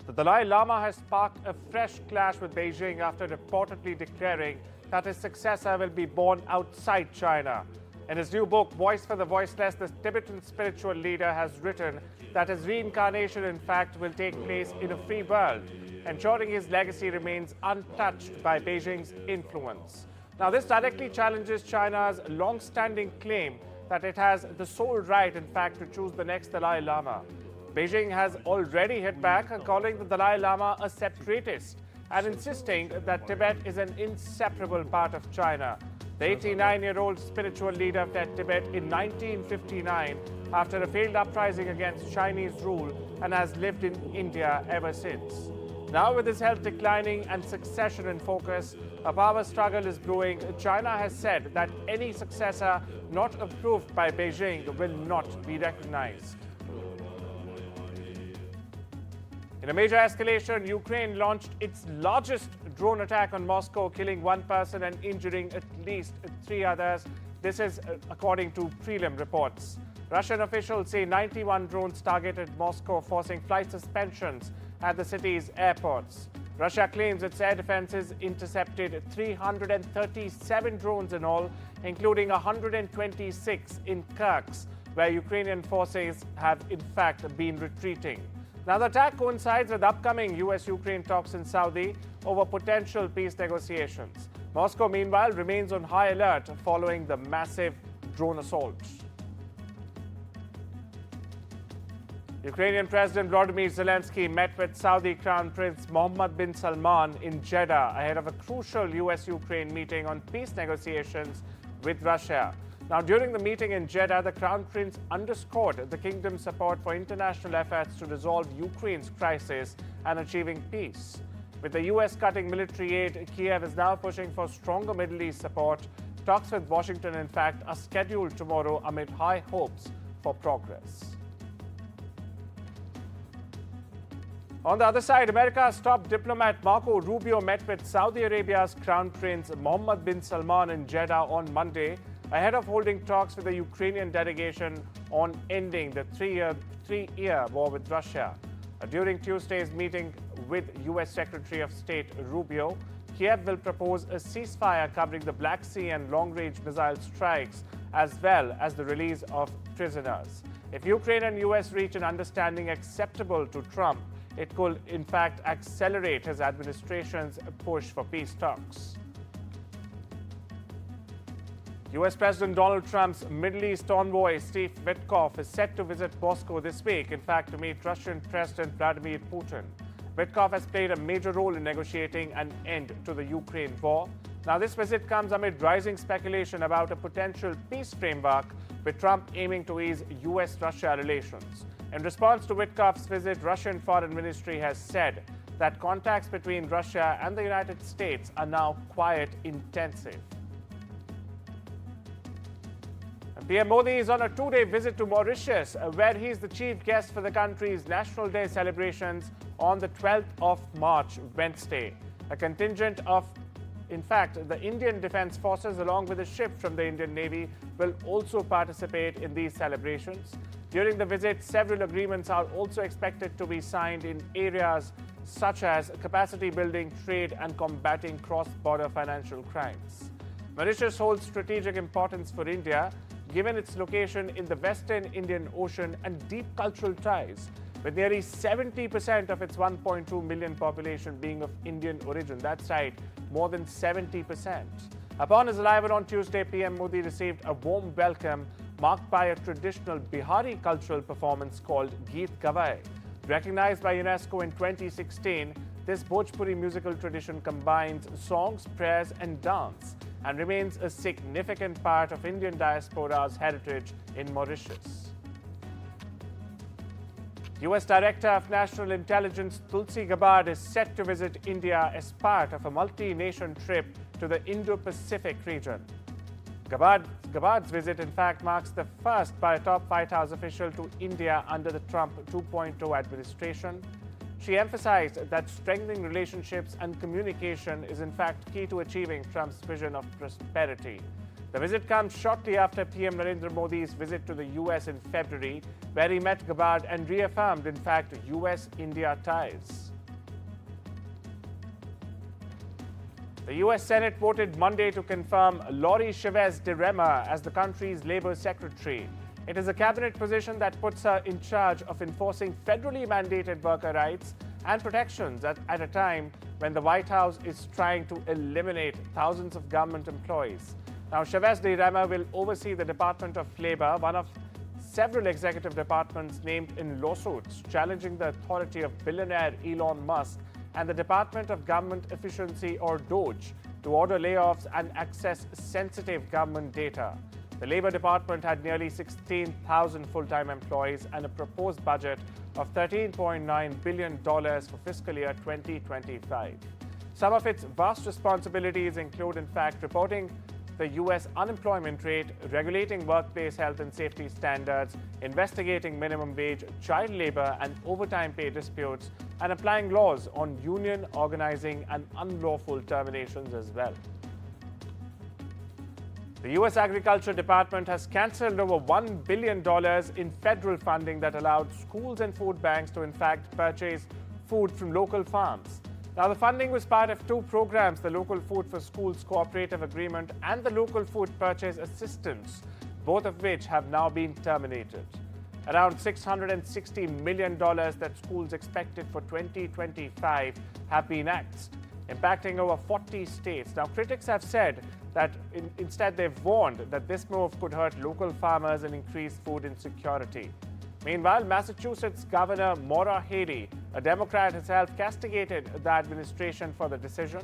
The Dalai Lama has sparked a fresh clash with Beijing after reportedly declaring that his successor will be born outside China. In his new book, Voice for the Voiceless, the Tibetan spiritual leader has written that his reincarnation, in fact, will take place in a free world, ensuring his legacy remains untouched by Beijing's influence. Now, this directly challenges China's long-standing claim that it has the sole right, in fact, to choose the next Dalai Lama. Beijing has already hit back, calling the Dalai Lama a separatist and insisting that Tibet is an inseparable part of China. The 89-year-old spiritual leader fled Tibet in 1959 after a failed uprising against Chinese rule and has lived in India ever since. Now, with his health declining and succession in focus, a power struggle is brewing. China has said that any successor not approved by Beijing will not be recognized. In a major escalation, Ukraine launched its largest drone attack on Moscow, killing one person and injuring at least 3 others. This is according to prelim reports. Russian officials say 91 drones targeted Moscow, forcing flight suspensions at the city's airports. Russia claims its air defenses intercepted 337 drones in all, including 126 in Kirsk, where Ukrainian forces have in fact been retreating. Now, the attack coincides with upcoming US-Ukraine talks in Saudi over potential peace negotiations. Moscow, meanwhile, remains on high alert following the massive drone assault. Ukrainian President Volodymyr Zelenskyy met with Saudi Crown Prince Mohammed bin Salman in Jeddah ahead of a crucial US-Ukraine meeting on peace negotiations with Russia. Now, during the meeting in Jeddah, the Crown Prince underscored the kingdom's support for international efforts to resolve Ukraine's crisis and achieving peace. With the US cutting military aid, Kyiv is now pushing for stronger Middle East support. Talks with Washington, in fact, are scheduled tomorrow amid high hopes for progress. On the other side, America's top diplomat Marco Rubio met with Saudi Arabia's Crown Prince Mohammed bin Salman in Jeddah on Monday, ahead of holding talks with the Ukrainian delegation on ending the three-year war with Russia. During Tuesday's meeting with U.S. Secretary of State Rubio, Kyiv will propose a ceasefire covering the Black Sea and long-range missile strikes, as well as the release of prisoners. If Ukraine and U.S. reach an understanding acceptable to Trump, it could, in fact, accelerate his administration's push for peace talks. U.S. President Donald Trump's Middle East envoy, Steve Witkoff, is set to visit Moscow this week, in fact, to meet Russian President Vladimir Putin. Witkoff has played a major role in negotiating an end to the Ukraine war. Now, this visit comes amid rising speculation about a potential peace framework, with Trump aiming to ease U.S.-Russia relations. In response to Witkoff's visit, Russian Foreign Ministry has said that contacts between Russia and the United States are now quite intensive. PM Modi is on a 2-day visit to Mauritius, where he is the chief guest for the country's National Day celebrations on the 12th of March, Wednesday. A contingent of, in fact, the Indian Defence Forces, along with a ship from the Indian Navy, will also participate in these celebrations. During the visit, several agreements are also expected to be signed in areas such as capacity building, trade, and combating cross-border financial crimes. Mauritius holds strategic importance for India, given its location in the Western Indian Ocean and deep cultural ties, with nearly 70% of its 1.2 million population being of Indian origin. That's right, more than 70%. Upon his arrival on Tuesday, PM Modi received a warm welcome marked by a traditional Bihari cultural performance called Geet Gavai. Recognized by UNESCO in 2016, this Bhojpuri musical tradition combines songs, prayers, and dance, and remains a significant part of Indian diaspora's heritage in Mauritius. U.S. Director of National Intelligence Tulsi Gabbard is set to visit India as part of a multi-nation trip to the Indo-Pacific region. Gabbard's visit, in fact, marks the first by a top White House official to India under the Trump 2.0 administration. She emphasized that strengthening relationships and communication is, in fact, key to achieving Trump's vision of prosperity. The visit comes shortly after PM Narendra Modi's visit to the U.S. in February, where he met Gabbard and reaffirmed, in fact, U.S.-India ties. The U.S. Senate voted Monday to confirm Lori Chavez de Rema as the country's labor secretary. It is a cabinet position that puts her in charge of enforcing federally mandated worker rights and protections at a time when the White House is trying to eliminate thousands of government employees. Now, Chavez de Rema will oversee the Department of Labor, one of several executive departments named in lawsuits challenging the authority of billionaire Elon Musk and the Department of Government Efficiency, or DOGE, to order layoffs and access sensitive government data. The Labor Department had nearly 16,000 full-time employees and a proposed budget of $13.9 billion for fiscal year 2025. Some of its vast responsibilities include, in fact, reporting the U.S. unemployment rate, regulating workplace health and safety standards, investigating minimum wage, child labor and overtime pay disputes, and applying laws on union organizing and unlawful terminations as well. The U.S. Agriculture Department has cancelled over $1 billion in federal funding that allowed schools and food banks to, in fact, purchase food from local farms. Now, the funding was part of two programs, the Local Food for Schools Cooperative Agreement and the Local Food Purchase Assistance, both of which have now been terminated. Around $660 million that schools expected for 2025 have been axed, impacting over 40 states. Now, critics have said that instead they've warned that this move could hurt local farmers and increase food insecurity. Meanwhile, Massachusetts Governor Maura Healey, a Democrat, herself castigated the administration for the decision.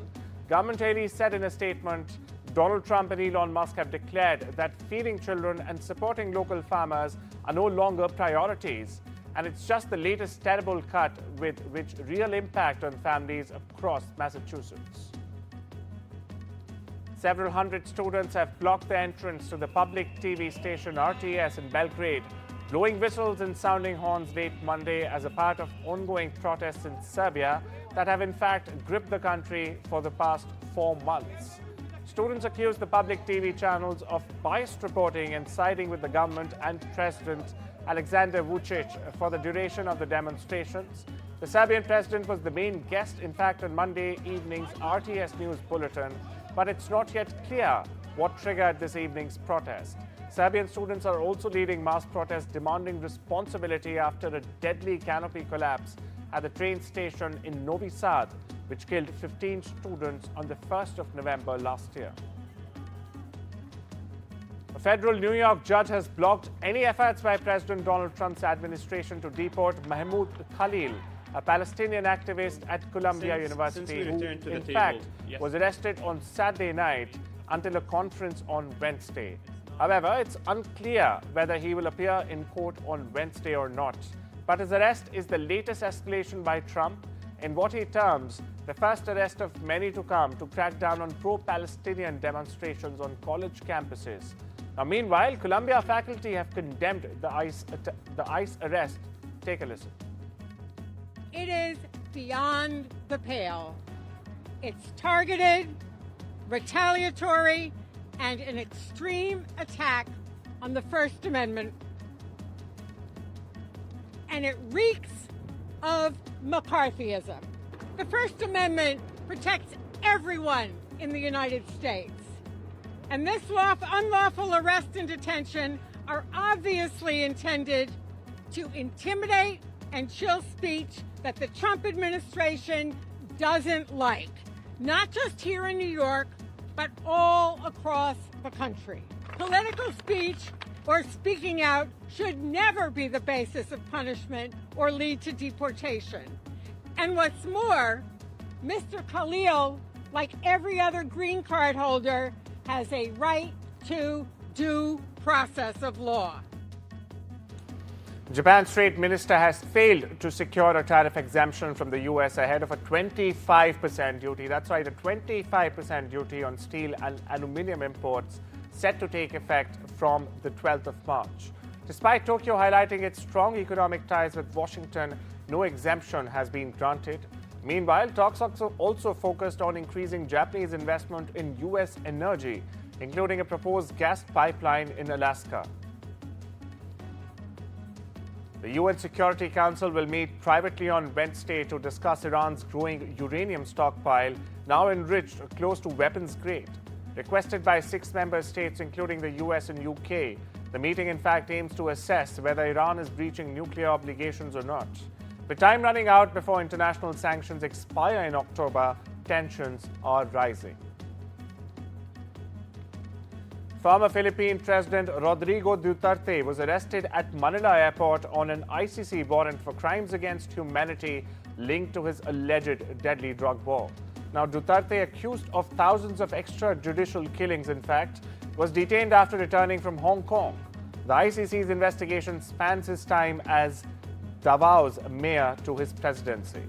Government Healey said in a statement, Donald Trump and Elon Musk have declared that feeding children and supporting local farmers are no longer priorities. And it's just the latest terrible cut with which real impact on families across Massachusetts. Several hundred students have blocked the entrance to the public TV station RTS in Belgrade, blowing whistles and sounding horns late Monday as a part of ongoing protests in Serbia that have in fact gripped the country for the past 4 months. Students accuse the public TV channels of biased reporting and siding with the government and President Alexander Vučić for the duration of the demonstrations. The Serbian president was the main guest, in fact, on Monday evening's RTS News Bulletin, but it's not yet clear what triggered this evening's protest. Serbian students are also leading mass protests demanding responsibility after a deadly canopy collapse at the train station in Novi Sad, which killed 15 students on the 1st of November last year. A federal New York judge has blocked any efforts by President Donald Trump's administration to deport Mahmoud Khalil, a Palestinian activist at Columbia University who, in fact, was arrested on Saturday night until a conference on Wednesday. However, it's unclear whether he will appear in court on Wednesday or not. But his arrest is the latest escalation by Trump in what he terms the first arrest of many to come to crack down on pro-Palestinian demonstrations on college campuses. Now, meanwhile, Columbia faculty have condemned the ICE arrest. Take a listen. It is beyond the pale. It's targeted, retaliatory, and an extreme attack on the First Amendment. And it reeks of McCarthyism. The First Amendment protects everyone in the United States. And this unlawful arrest and detention are obviously intended to intimidate and chill speech that the Trump administration doesn't like, not just here in New York, but all across the country. Political speech or speaking out should never be the basis of punishment or lead to deportation. And what's more, Mr. Khalil, like every other green card holder, has a right to due process of law. Japan's trade minister has failed to secure a tariff exemption from the U.S. ahead of a 25% duty. That's right, a 25% duty on steel and aluminum imports set to take effect from the 12th of March. Despite Tokyo highlighting its strong economic ties with Washington, no exemption has been granted. Meanwhile, talks also focused on increasing Japanese investment in U.S. energy, including a proposed gas pipeline in Alaska. The UN Security Council will meet privately on Wednesday to discuss Iran's growing uranium stockpile, now enriched close to weapons grade. Requested by 6 member states, including the US and UK, the meeting in fact aims to assess whether Iran is breaching nuclear obligations or not. With time running out before international sanctions expire in October, tensions are rising. Former Philippine President Rodrigo Duterte was arrested at Manila Airport on an ICC warrant for crimes against humanity linked to his alleged deadly drug war. Now, Duterte, accused of thousands of extrajudicial killings, in fact, was detained after returning from Hong Kong. The ICC's investigation spans his time as Davao's mayor to his presidency.